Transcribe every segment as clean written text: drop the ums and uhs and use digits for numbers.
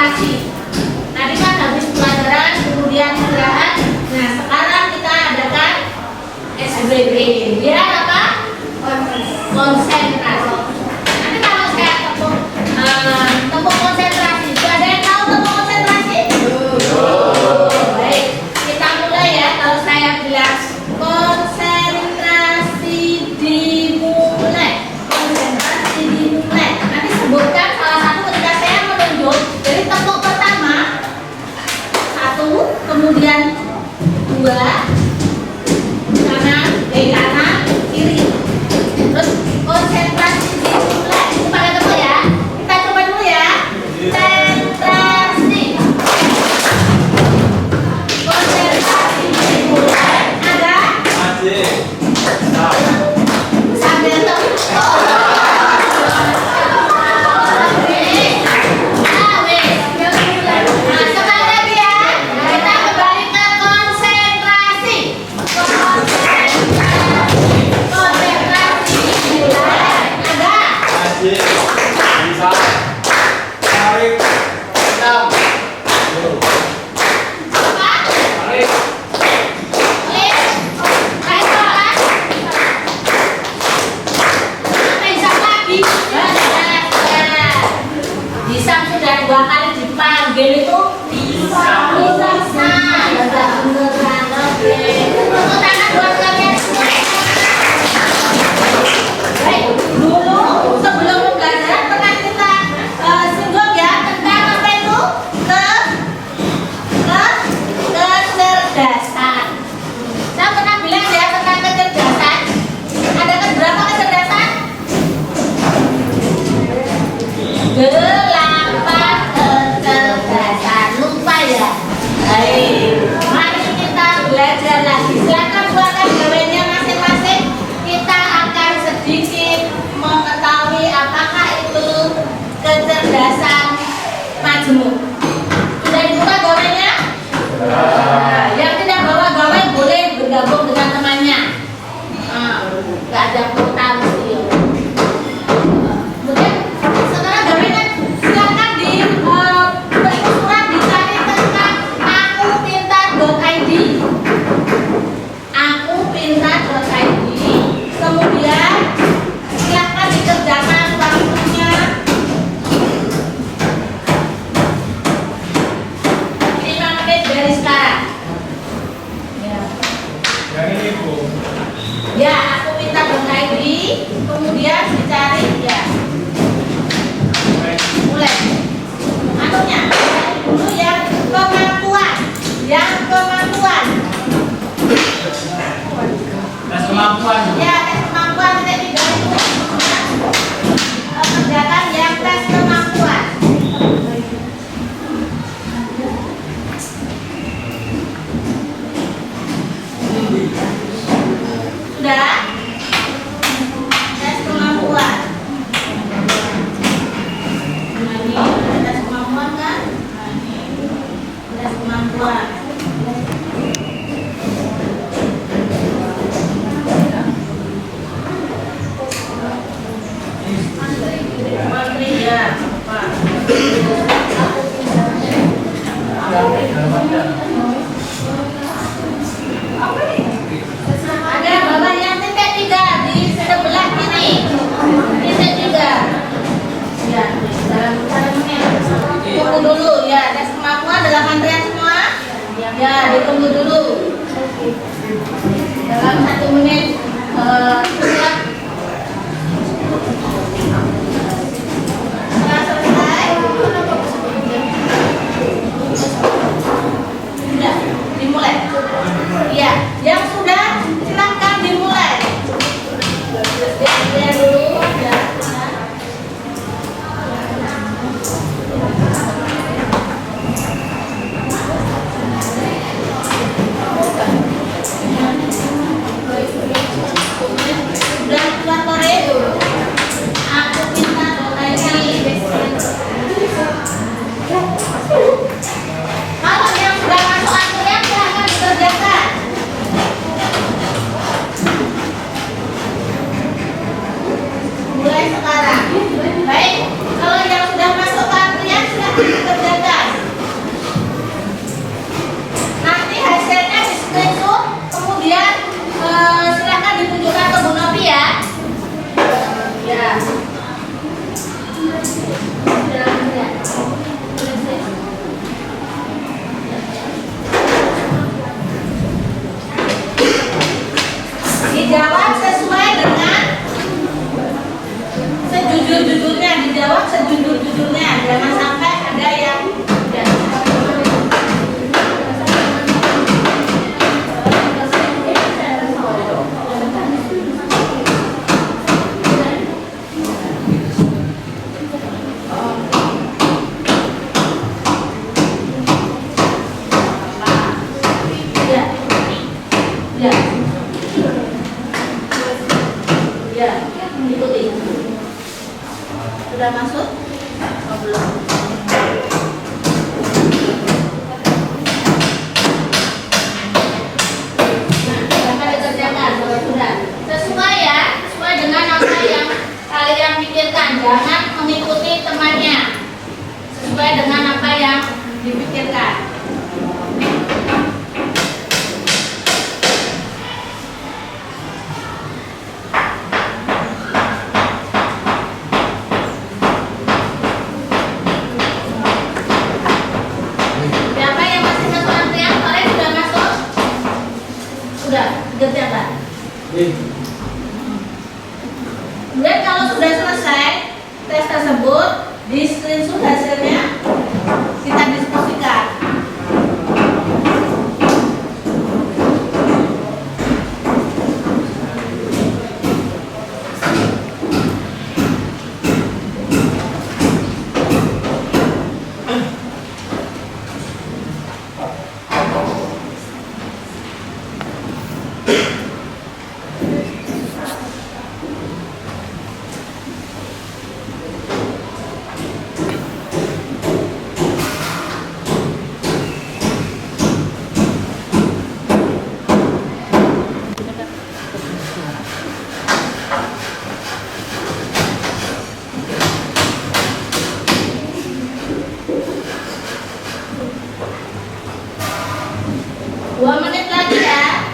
konsentrasi. Tadi kan habis pelajaran, kemudian istirahat. Nah, sekarang kita adakan SBB. Dia apa? Konsentrasi. Nanti kalau saya tepuk konsentrasi, ada yang tahu tepuk konsentrasi? Baik, kita mulai ya. Kalau saya bilang konsentrasi dimulai, konsentrasi dimulai. Nanti sebutkan salah satu ketika saya menunjuk. Jadi tepuk pertama, satu, kemudian dua, kanan, kiri. Terus konsentrasi dimulai. Ini pakai tepuk ya. Kita coba dulu ya. Konsentrasi. Konsentrasi dimulai. Ada? Sambil tepuk. Sekali lagi ya. Kita kembali ke konsentrasi. Konsentrasi dimulai. Ada? Apa? Klik. Naik bawah. Bisa lagi. Bisa sudah 2 kali dipanggil itu bisa. Beneran. Oke. Tepuk tangan buat kalian semua. Baik, dulu sebelum pembelajaran pernah kita singgung ya tentang apa itu kecerdasan. Saya pernah bilang ya tentang kecerdasan. Ada berapa kecerdasan? 8 kecerdasan. Lupa ya? Baik, mari kita belajar lagi. Silakan buatkan gawainya masing-masing. Kita akan sedikit mengetahui apakah itu kecerdasan majemuk. Sudah dibuka gawainya? Yang tidak bawa gawai boleh bergabung dengan temannya. Nggak ada kuota mesti. Kemudian sekarang gawainya silakan beri surat dicari tentang akupintar.id. Akupintar.id. Kemudian silakan dikerjakan waktunya. Ini menit dari sekarang. Ya, akupintar.id. Kemudian dicari ya. Mulai. Anunya dulu yang kemampuan. Yang kemampuan. Tes kemampuan. Ya, tes kemampuan titik 3 itu kerjakan yang tes kemampuan. Sudah? Tes kemampuan. Nah, ini ada tes kemampuan kan? Nah, ini tes kemampuan. Menteri ya, Pak. Ada bapak yang titik 3 di sebelah kiri. Titik 3. Ya, dalam menit. Tunggu dulu ya, tes kemampuan dalam antrian semua. Ya, ditunggu dulu. Dalam 1 menit. Setelah selesai, sudah dimulai. Ya, yang sudah silahkan dimulai. Lihat dulu ya. Sudah keluar Korea. Aku minta lagi. Kalau yang sudah masuk antrian silahkan dikerjakan. dijawab sesuai dengan sejujur-jujurnya, dijawab sejujur-jujurnya, jangan sampai ada yang ya, ya, ikuti. Sudah masuk? Oh, belum. Nah, dapat dikerjakan kalau sudah. Sesuai ya, sesuai dengan apa yang kalian pikirkan. Jangan mengikuti temannya. Sesuai dengan apa yang dipikirkan. Siapa yang masih satu antrian? Kalian sudah masuk? Sudah, dikerjakan. Kemudian kalau sudah selesai tes tersebut, di screenshot hasilnya kita diskusikan. Dua menit lagi ya.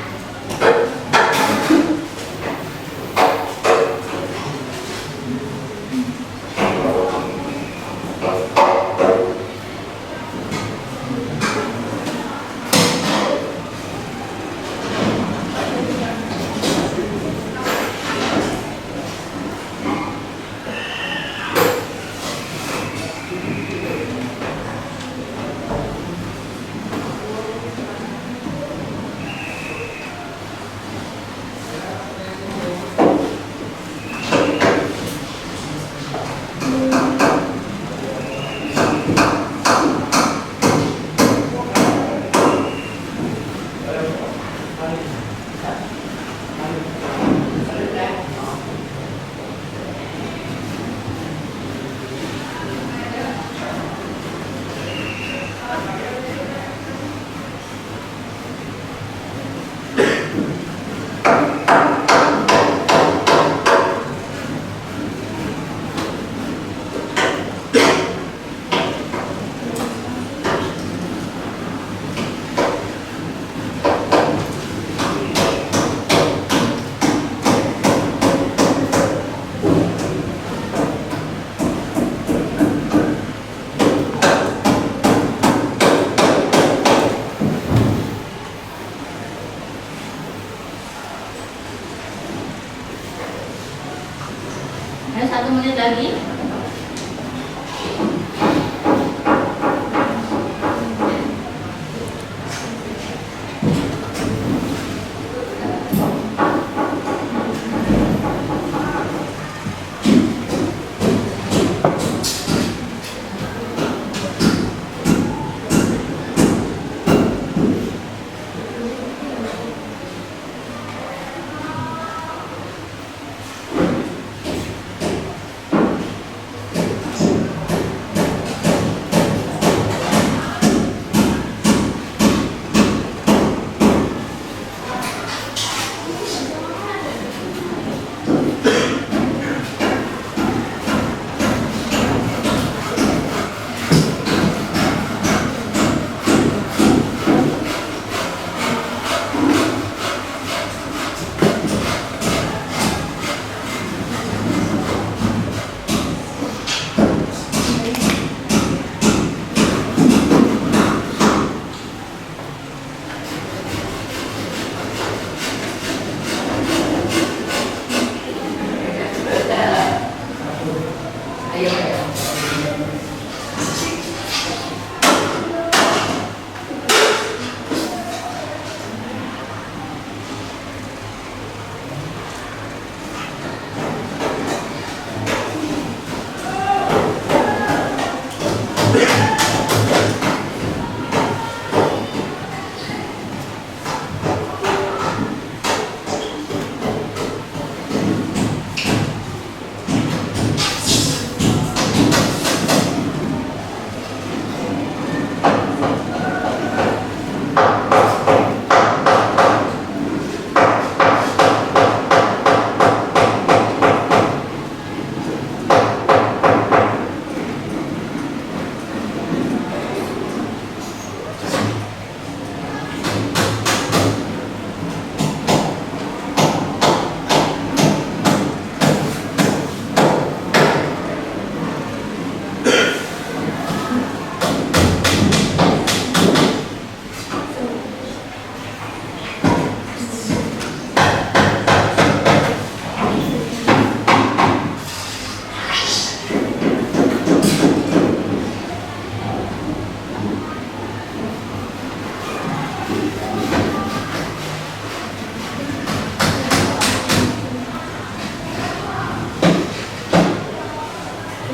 Ada 1 menit lagi.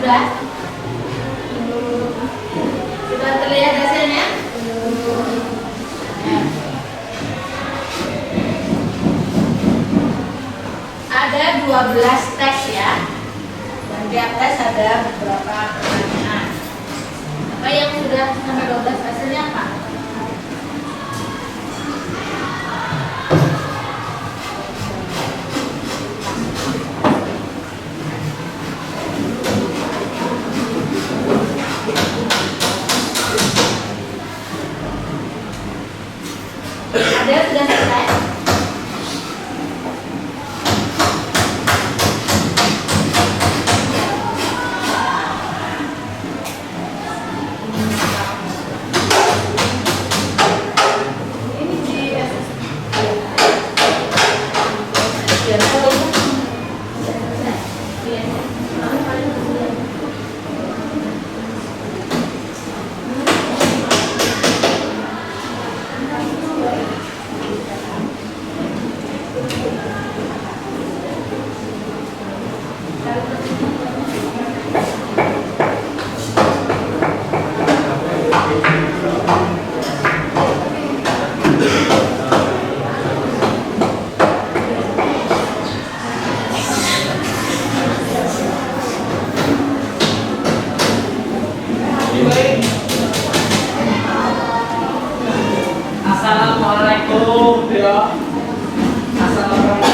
sudah? Sudah terlihat hasilnya? Ada 12 teks ya. Dan di atas ada beberapa pertanyaan. Apa yang sudah nomor 12 hasilnya apa? Ada yang sudah selesai? Assalamualaikum ya. Assalamualaikum.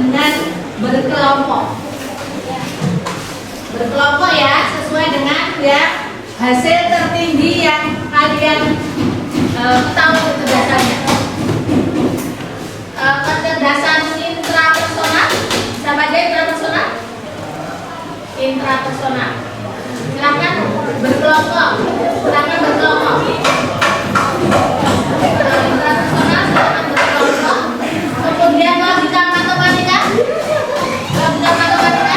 Dengan berkelompok. Berkelompok ya, sesuai dengan ya hasil tertinggi yang kalian ketahui kecerdasannya. Kecerdasan intrapersonal, sama aja intrapersonal. Intrapersonal. Silakan berkelompok. Silakan berkelompok. Intrapersonal, silakan berkelompok. Kemudian logika matematika. Logika matematika.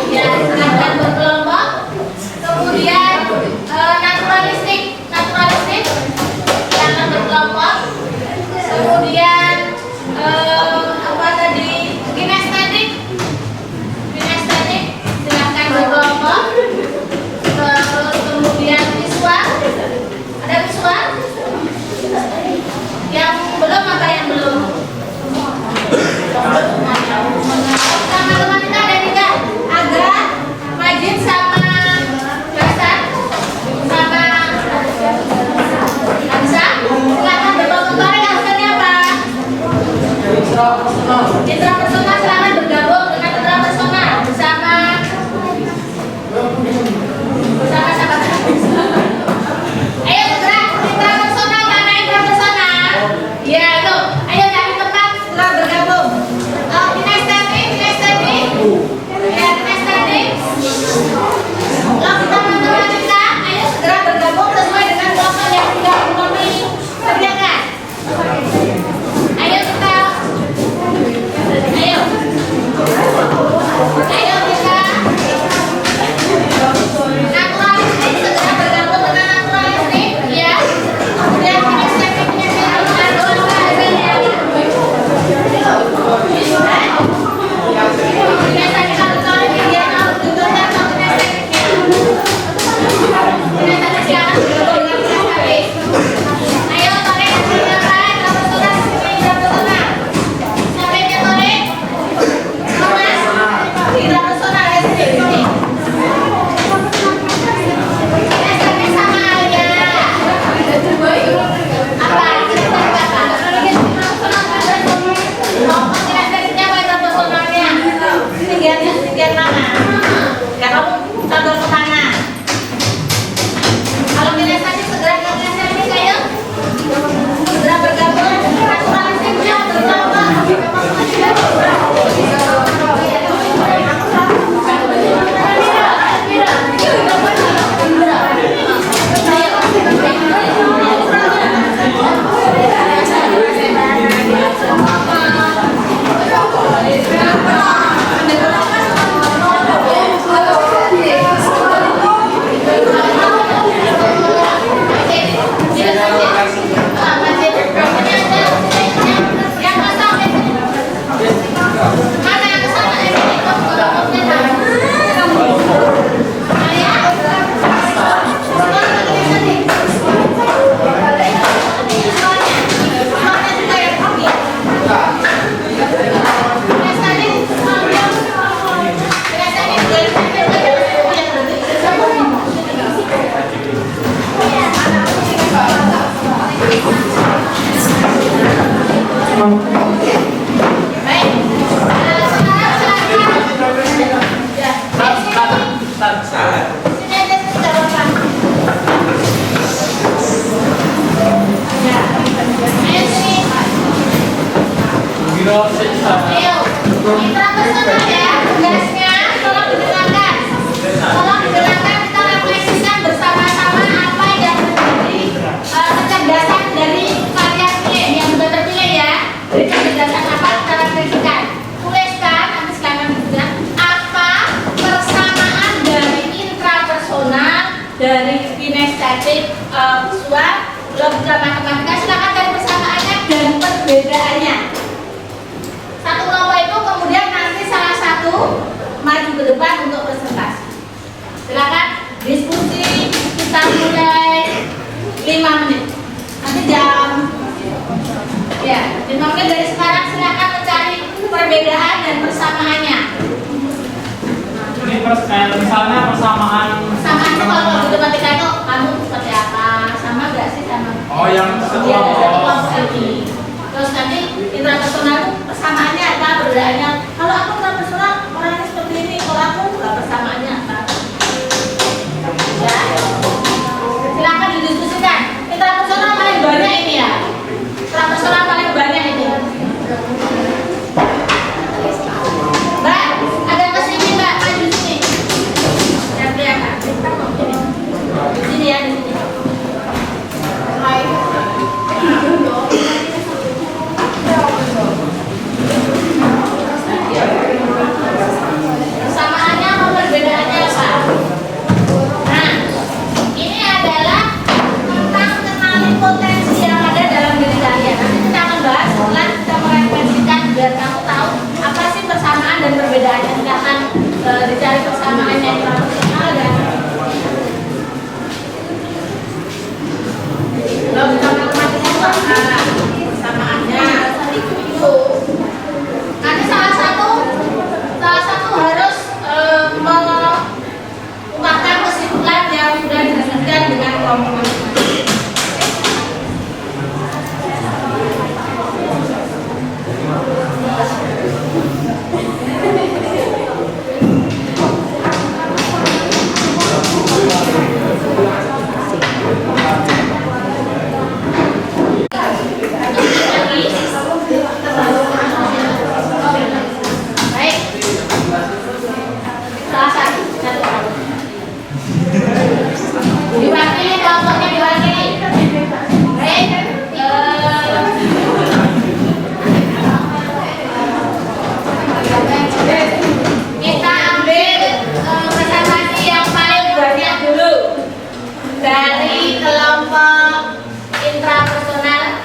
Ya, silakan berkelompok. Kemudian naturalistik, naturalistik. Silakan berkelompok. Kemudian apa tadi? Kinestetik. Kinestetik, silakan berkelompok. Terus dengan SKP. Ayo tarik hasilnya Pak, intrapersonal sini intrapersonal. Siapa yang tarik? Mas, intrapersonal sini. SKP sama aja. Apa? Sekian mana? Ya kamu tanggal ke mana? Kalau finalisasi segera finalisasi ayo. Segera bergabung. Transparansi bisa bersama. Intrapersonal ya, tugasnya tolong didengarkan. Tolong didengarkan, kita refleksikan bersama-sama apa yang menjadi kecerdasan dari kalian ini yang sudah terpilih ya. Dari kecerdasan apa kita refleksikan. Tuliskan, nanti silakan juga apa persamaan dari intrapersonal, dari kinestetik, visual, logika matematika. Silakan cari persamaannya dan perbedaannya. Satu kelompok itu kemudian nanti salah satu maju ke depan untuk presentasi. Silakan diskusi, kita mulai 5 menit. Nanti jam 5 menit dari sekarang silakan mencari perbedaan dan persamaannya. Ini misalnya persamaan. Persamaan itu kalau matematika itu kamu seperti apa? Sama nggak sih sama? Oh, yang Iya, dari satu kelompok ini. Terus nanti intrapersonal itu persamaannya apa, perbedaannya. Kalau aku intrapersonal orangnya seperti ini, kalau aku nggak persamaannya apa. Ya, silakan didiskusikan. Intrapersonal paling banyak ini ya. Intrapersonal paling banyak ini. Mbak, agak ke sini Mbak, maju sini. Yang kelihatan. Di sini ya, di sini. Persamaannya apa perbedaannya apa? Nah, ini adalah tentang kenali potensi yang ada dalam diri kalian. Nanti kita akan bahas setelah kita merefleksikan biar kamu tahu apa sih persamaan dan perbedaannya. Silahkan dicari persamaannya di profesional dan logika matematika itu apa? Persamaannya itu. Nanti salah satu harus mengungkapkan kesimpulan yang sudah disebutkan dengan kelompok. Baik. Salah satu. Diwakili, kelompoknya diwakili. Baik. Kita ambil presentasi yang paling banyak dulu dari kelompok intrapersonal.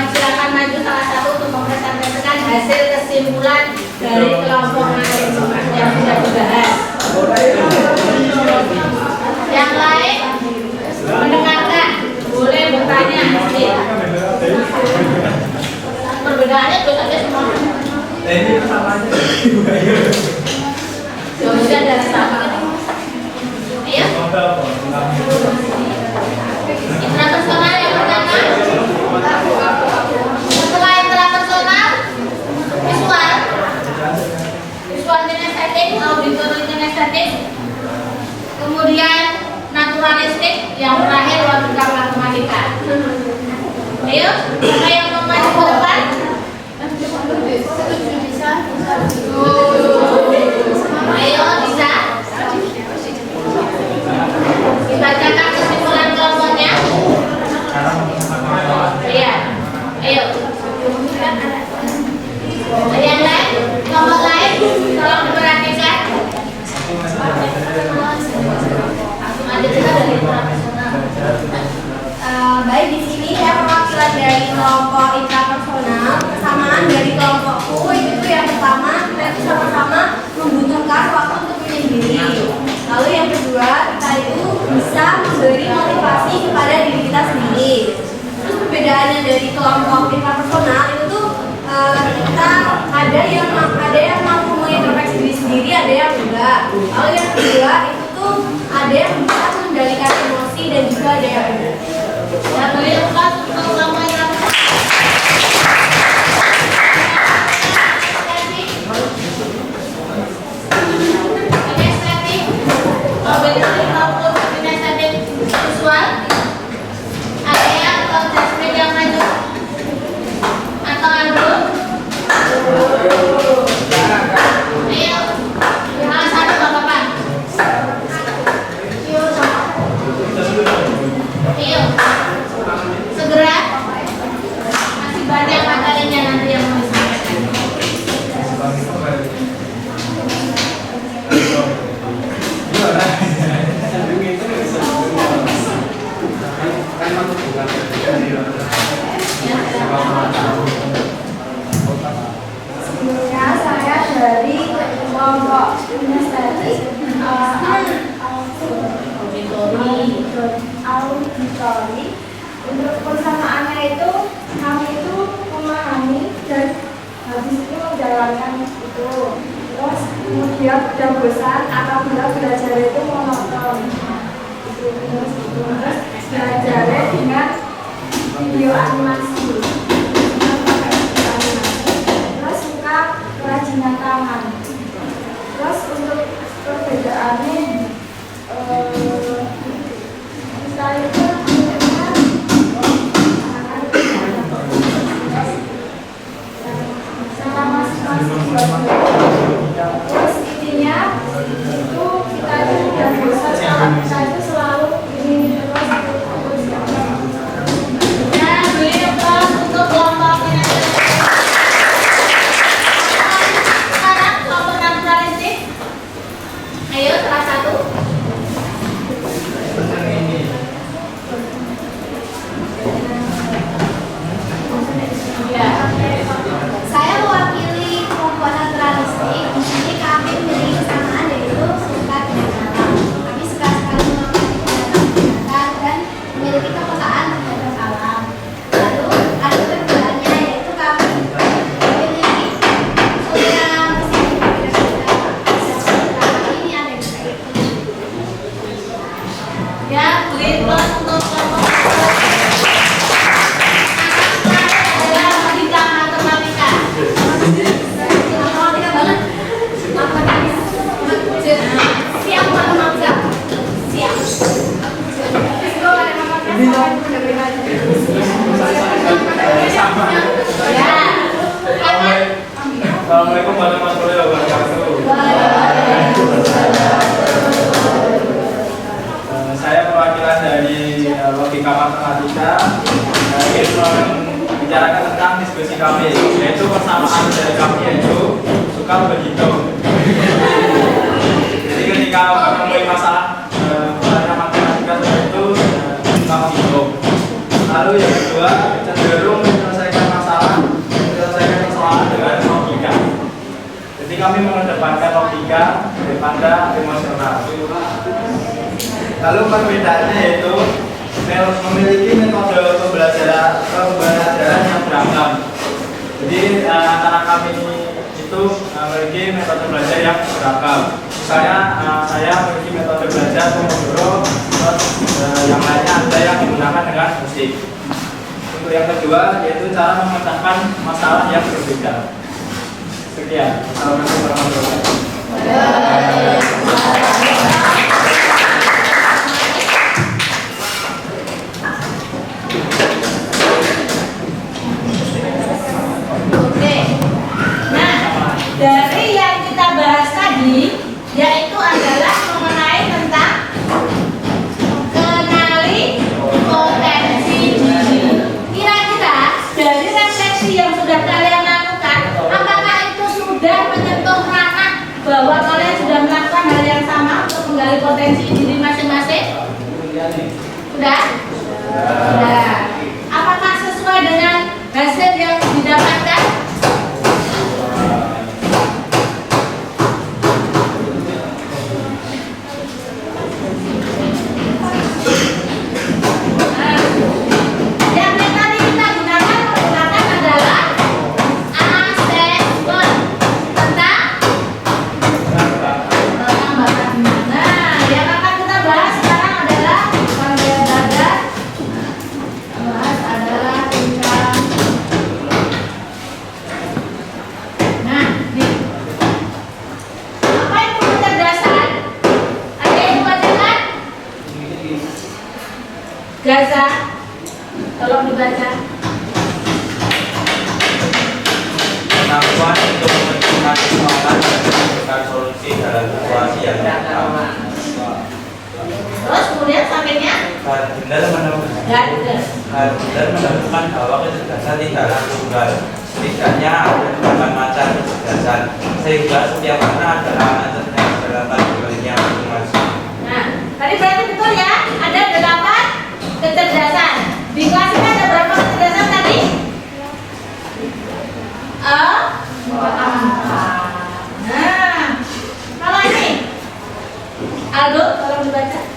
Silakan maju salah satu untuk mempresentasikan hasil kesimpulan dari kelompok masing-masing yang sudah dibahas. Yang lain Intrapersonal yang pertama. Setelah intrapersonal, visual. Visual kinestetik, auditory kinestetik. Kemudian naturalistik, yang terakhir logika matematika. Ayo, siapa yang mau maju ke depan? Ayo, bisa. Dibacakan kesimpulan kelompoknya. Iya, ayo. Ada yang lain? Kelompok lain? Tolong diperhatikan. Langsung aja kita dari intrapersonal. Baik, di sini saya perwakilan dari kelompok intrapersonal. Kesamaan dari kelompokku itu yang pertama, kita itu sama-sama membutuhkan waktu untuk menyendiri. Lalu yang kedua, kita itu bisa memberi motivasi kepada diri kita sendiri. Terus perbedaannya dari kelompok intrapersonal itu tuh kita ada yang mampu mengintrospeksi diri sendiri, ada yang enggak. Lalu yang kedua itu tuh ada yang bisa mengendalikan emosi dan juga ada yang enggak. Ya, boleh lepas untuk kelompok yang kinestetik, auditory maupun kinestetik visual. Ada yang Jasmine yang maju atau Andrew? Ayo, salah satu bapak. Ayo, segera. Masih banyak materinya nanti yang mau disampaikan. Sebelumnya saya dari kelompok kinestetik auditori. Untuk persamaannya itu kami itu memahami dan habis itu menjalankan itu. Terus kemudian udah bosan apabila belajar itu monoton. Terus belajarnya dengan video animasi. Terus suka kerajinan tangan. Terus untuk perbedaannya kita itu sama masing-masing. Terus intinya itu kita itu udah bosan kalau kita itu selalu ini terus. Ya, boleh lepas untuk kelompok kinestetik. Sekarang kelompok naturalistik. Ayo, salah satu. Ya. Saya mewakili kelompok naturalistik. Di sini kami memiliki kesamaan yaitu suka dengan alam. Kami suka sekali mengamati binatang dan memiliki kepekaan terhadap alam. Lalu ada perbedaannya yaitu kami memiliki suka mesin berbeda-beda. Ini ada yang kayak Ya, boleh lepas untuk kelompok adalah logika matematika. matematika banget. Siap matematika. Siap. Ya. Assalamualaikum warahmatullahi wabarakatuh. Saya perwakilan dari logika matematika. Ingin membicarakan tentang diskusi kami, yaitu persamaan dari kami yaitu suka berhitung. Jadi ketika menemui masalah matematika seperti itu, suka menghitung. Lalu yang kedua, cenderung menyelesaikan persoalan dengan logika. Jadi kami mengedepankan logika daripada emosional. Lalu perbedaannya yaitu memiliki metode pembelajaran yang beragam. Jadi antara kami itu memiliki metode belajar yang beragam. Misalnya saya memiliki metode belajar Pomodoro, yang lainnya ada yang digunakan dengan musik. Untuk yang kedua yaitu cara memecahkan masalah yang berbeda. Sekian. Assalamualaikum warahmatullahi wabarakatuh. Oke. Nah, dari yang kita bahas tadi yaitu adalah mengenai tentang kenali potensi diri. Kira-kira dari refleksi yang sudah kalian lakukan, apakah itu sudah menyentuh ranah bahwa kalian sudah melakukan hal yang sama untuk menggali potensi diri masing-masing? Sudah? Sudah. Apakah sesuai dengan hasil yang didapatkan? Yang tadi kita menggunakan adalah asesmen tentang bakat minat. Nah, yang akan kita bahas sekarang adalah panggilan dada. Bahas adalah tingkah. Nah, nih. Apa itu kecerdasan? Ada yang membacakan? Gaza, tolong dibaca. Kemampuan untuk menemukan persoalan dan menemukan solusi dalam situasi yang nyata. Terus kemudian sampingnya Benar menemukan bahwa kecerdasan tidaklah tunggal. Setidaknya ada 8 macam kecerdasan, sehingga setiap anak adalah anak cerdas dalam kategorinya masing-masing. Nah, tadi berarti betul ya, ada 8 kecerdasan. Di kelas ini ada berapa kecerdasan tadi? 4. Nah, kalau ini Aldo, tolong dibaca.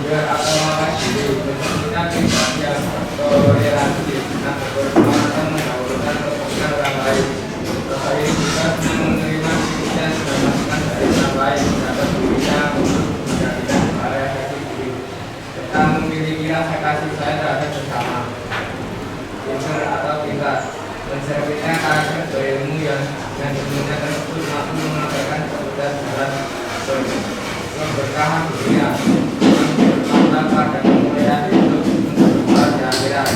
Juga aklamasi berkepentingan yang toleransi dan berkembang mengawalkan kepentingan orang lain. Terkait juga menerima kritikan dan masukan dari orang lain terhadap dirinya untuk menjadikan variasi diri. Tentang memiliki rasa kasih saya terhadap sesama. Pintar atau pintar. Mencerminkan karakter berilmu yang sebelumnya tersebut mampu mengabaikan kemudahan dalam keberkahan dunia. Pada kemuliaan itu untuk berbuat di akhirat.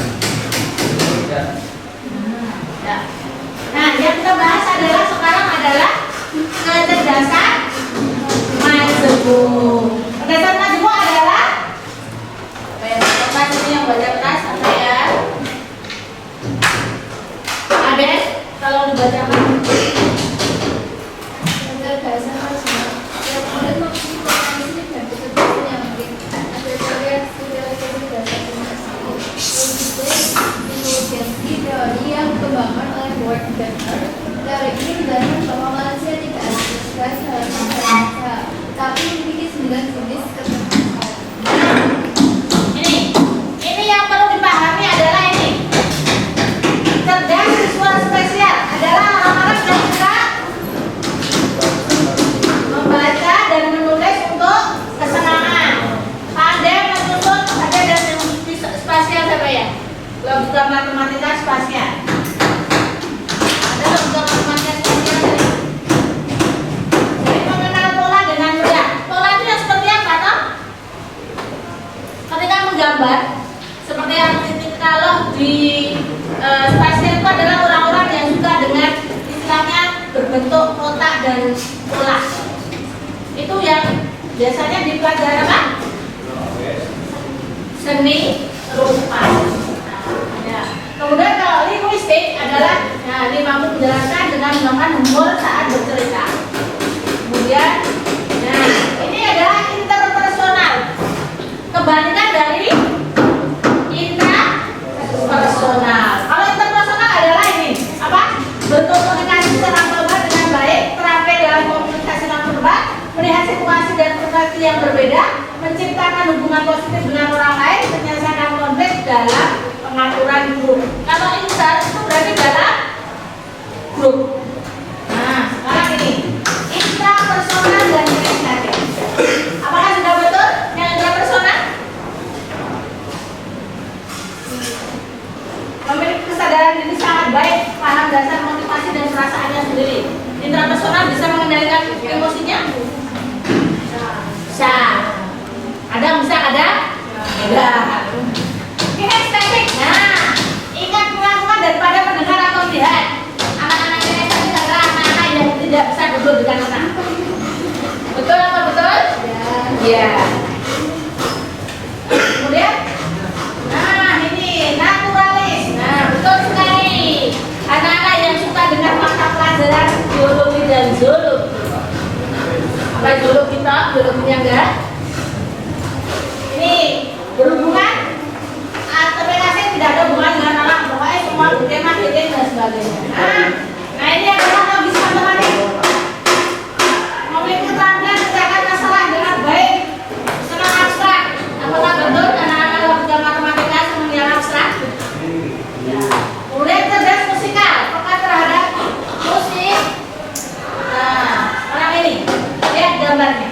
Nah, yang kita bahas adalah sekarang adalah kecerdasan majemuk. Kecerdasan majemuk adalah apa ya? Bapak ini yang baca keras apa ya? Ada? Tolong dibacakan. Kecerdasan majemuk yang kemudian memiliki potensi dan kecerdasan yang baik. Ada variasi dari kecerdasan intelijensi teori yang dikembangkan oleh Howard Gardner. Teori ini menjelaskan bahwa manusia tidak ada cerdas dalam bahasa, tapi memiliki 9 jenis kecerdasan. Ini yang perlu dipahami adalah ini. Cerdas visual spesial adalah orang-orang yang bisa membaca dan menulis untuk kesenangan. Pandai menyusun ada dan spasial siapa ya? Logika matematika spasial. Ada logika matematika spasial tadi. Jadi mengenal pola dengan mudah. Pola itu yang seperti apa toh? Ketika menggambar seperti yang titik kalau di spasial itu adalah orang-orang yang suka dengan istilahnya berbentuk kotak dan pola. Itu yang biasanya dipelajari apa? Seni rupa. Ya. Kemudian kalau linguistik adalah, nah ini mampu menjelaskan dengan menggunakan humor saat bercerita. Kemudian, nah ini adalah interpersonal. Kebalikan dari intrapersonal. Kalau interpersonal adalah ini apa? Bentuk komunikasi secara verbal dengan baik, terampil dalam komunikasi non verbal, melihat situasi dan perspektif yang berbeda, menciptakan hubungan positif dengan orang lain, menyelesaikan konflik dalam pengaturan grup. Kalau inter itu berarti dalam grup. Nah, Ini estetik. Nah, ingat pengakuan daripada mendengar atau melihat. Anak-anak ini estetik adalah anak-anak yang tidak bisa duduk dengan tenang. Betul apa betul? ya. Kemudian, nah ini naturalis. Nah, betul sekali. Anak-anak yang suka dengan mata pelajaran biologi dan zoologi. Apa zoologi toh? Biologinya enggak? Ini berhubungan atau tidak ada hubungan dengan alam. Pokoknya semua tema dan sebagainya. Nah ini adalah logis matematik. Memiliki keterampilan mengerjakan masalah dengan baik. Senang abstrak. Apakah betul anak-anak logika matematika senang yang abstrak? Ya. Kemudian cerdas musikal. Apakah terhadap musik? Nah, orang ini lihat gambarnya.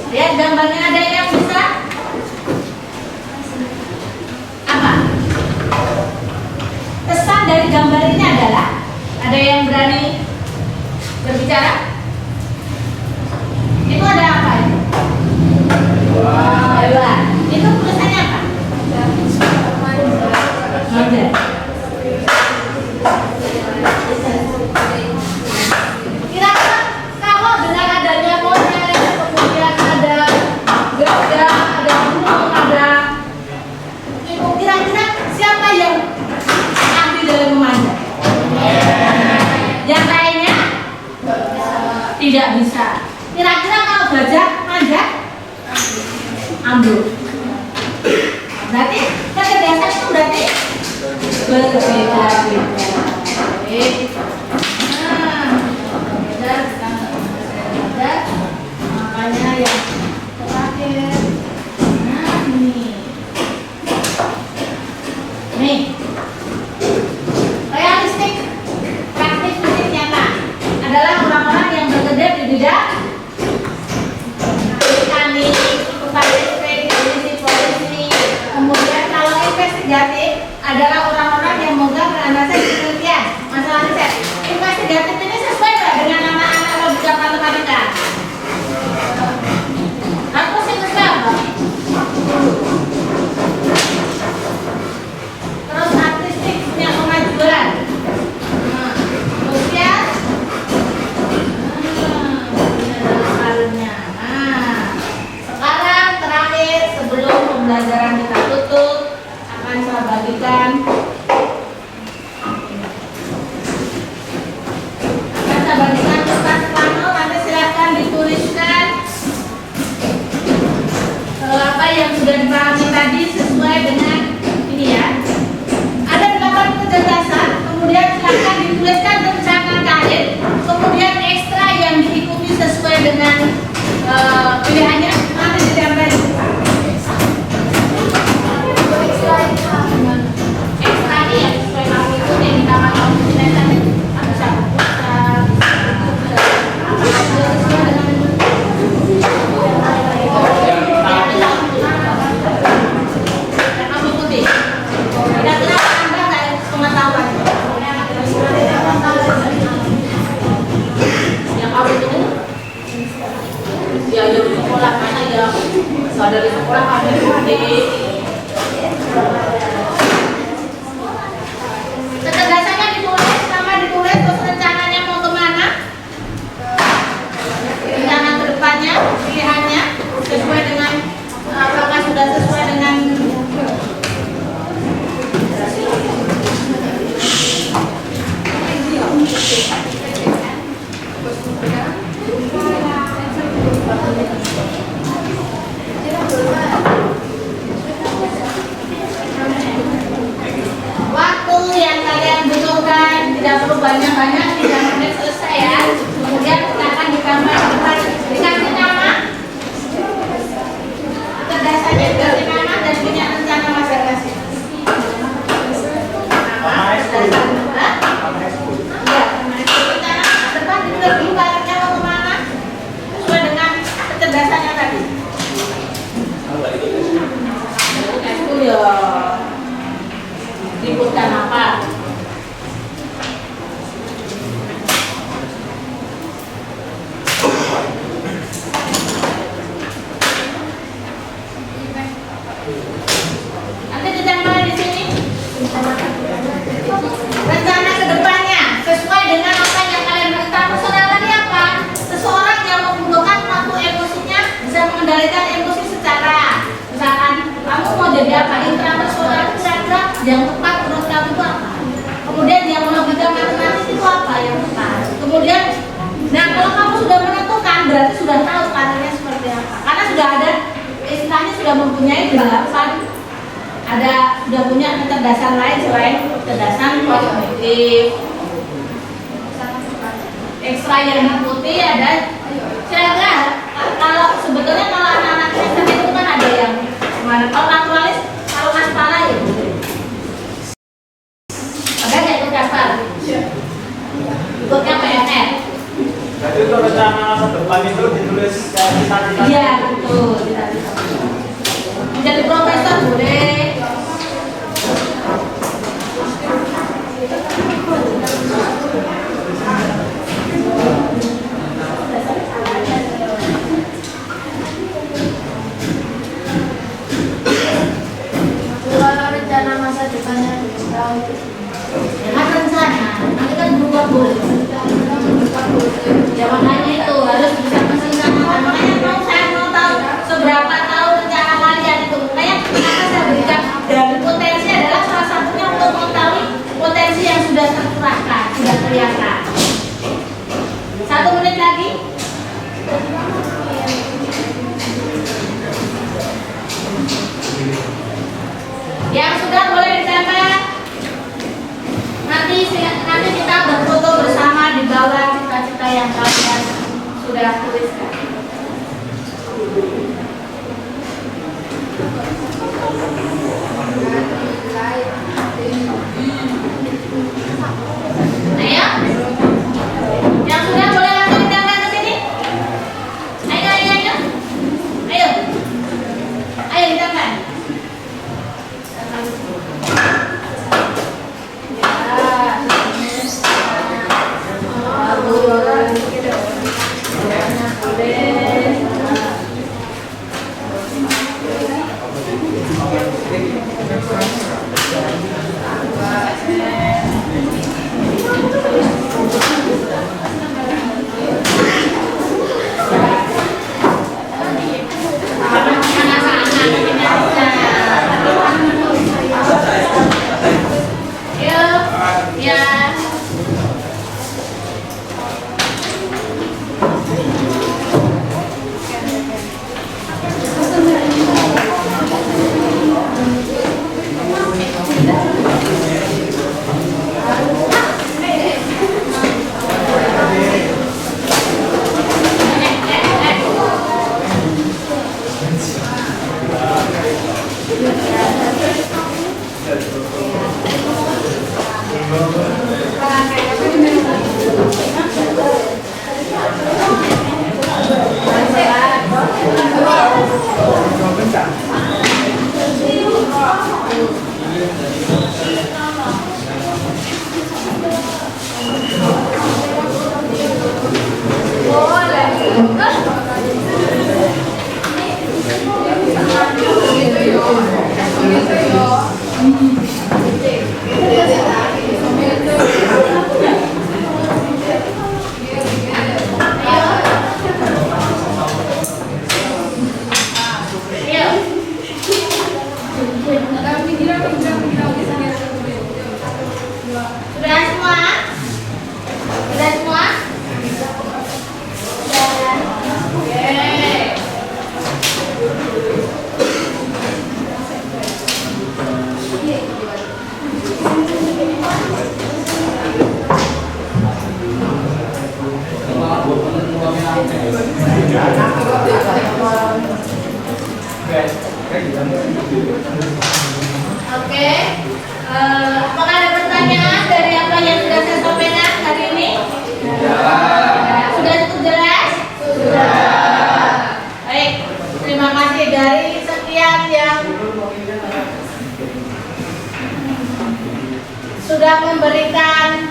Lihat gambarnya, ada yang bisa apa? Kesan dari gambar ini adalah ada yang berani berbicara. Itu ada apa itu? Hebat. Itu tulisannya apa? Model. Kira-kira kalau dengan adanya model, kemudian ada gajah, ada burung, ada itu, kira-kira siapa yang ahli dalam memanjat? Yang lainnya tidak bisa. Kira-kira kalau gajah manjat, ambruk. Berarti kecerdasan itu berarti berbeda-beda. Beda, makanya yang terakhir. Nah nih, realistik, praktik fisik nyata adalah orang-orang yang bekerja di bidang mekanik, listrik, polisi. Kemudian kalau investigatif adalah orang-orang yang memegang keahlian penelitian masalah riset. Investigatif ini sesuai nggak dengan anak-anak logika matematika? Aku sih kesal. Terus artistik punya kemajuan. Sosial. Ini adalah karirnya. Sekarang terakhir sebelum pembelajaran kita tutup akan saya bagikan. Kertas plano, nanti silakan dituliskan apa yang sudah dipahami tadi sesuai dengan ini ya. Ada 8 kecerdasan, kemudian silakan dituliskan rencana karir, kemudian ekstra yang diikuti sesuai dengan pilihannya nanti ditempel. Ekstra ini yang sesuai kamu ikuti yang ditambah kamu nanti bisa dari sekolah kecerdasannya ditulis, nama ditulis, terus rencananya mau kemana, rencana kedepannya, pilihannya sesuai dengan apakah sudah sesuai dengan yang tepat menurut kamu itu apa? Kemudian yang logika matematis itu apa yang tepat? Kemudian, nah kalau kamu sudah menentukan berarti sudah tahu karirnya seperti apa. Karena sudah ada istilahnya sudah mempunyai 8 ada sudah punya kecerdasan lain selain kecerdasan kognitif. Ekstra yang diikuti ada jaga. Kalau sebetulnya kalau anak-anak Kristen itu kan ada yang mana kalau naturalis kalau aspara ya ada nggak ikut aspara? Ikutnya PNR. Jadi untuk rencana masa depan itu ditulis cita-cita. Iya betul. Menjadi profesor boleh. Kalau rencana masa depannya belum tahu. Jangan rencana, nanti kan berubah boleh. Ya makanya itu harus bisa mensinkronkan. Makanya saya mau tahu seberapa tahu rencana kalian itu. Makanya kenapa saya berikan dari potensi adalah salah satunya untuk mengetahui potensi yang sudah tercerahkan, sudah kelihatan. 1 menit lagi. Yang sudah boleh ditempel. Nanti kita berfoto bersama di bawah cita-cita yang kalian sudah tuliskan. Ayo, yang sudah boleh langsung ditempel ke sini. Ayo, ditempel. Sudah semua? Sudah semua? Oke. Apakah ada pertanyaan dari apa yang sudah saya sampaikan hari ini? Sudah cukup jelas? Sudah. Baik, terima kasih dari sekian yang sudah memberikan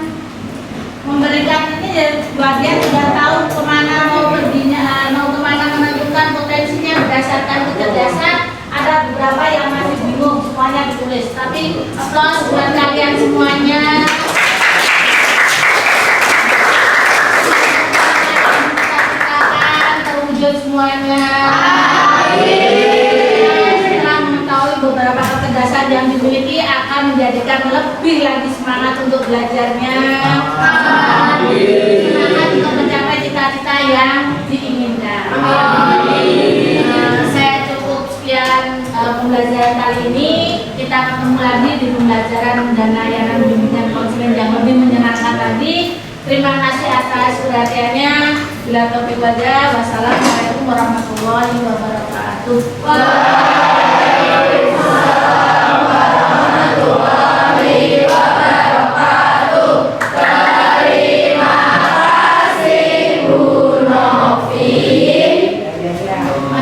ini dan sebagian sudah tahu kemana mau perginya, mau kemana menentukan potensinya berdasarkan kecerdasan. Ada beberapa yang masih bingung, semuanya ditulis. Tapi applause buat kalian semuanya. Terwujud semuanya. Setelah mengetahui beberapa kecerdasan yang dimiliki akan menjadi diberikan lebih lagi semangat untuk belajarnya. Amin. Semangat untuk mencapai cita-cita yang diinginkan. Saya cukup sekian pembelajaran kali ini. Kita ketemu lagi di pembelajaran dan layanan bimbingan konseling yang lebih menyenangkan lagi. Terima kasih atas perhatiannya. Bila taufiq wal hidayah. Wassalamualaikum warahmatullahi wabarakatuh.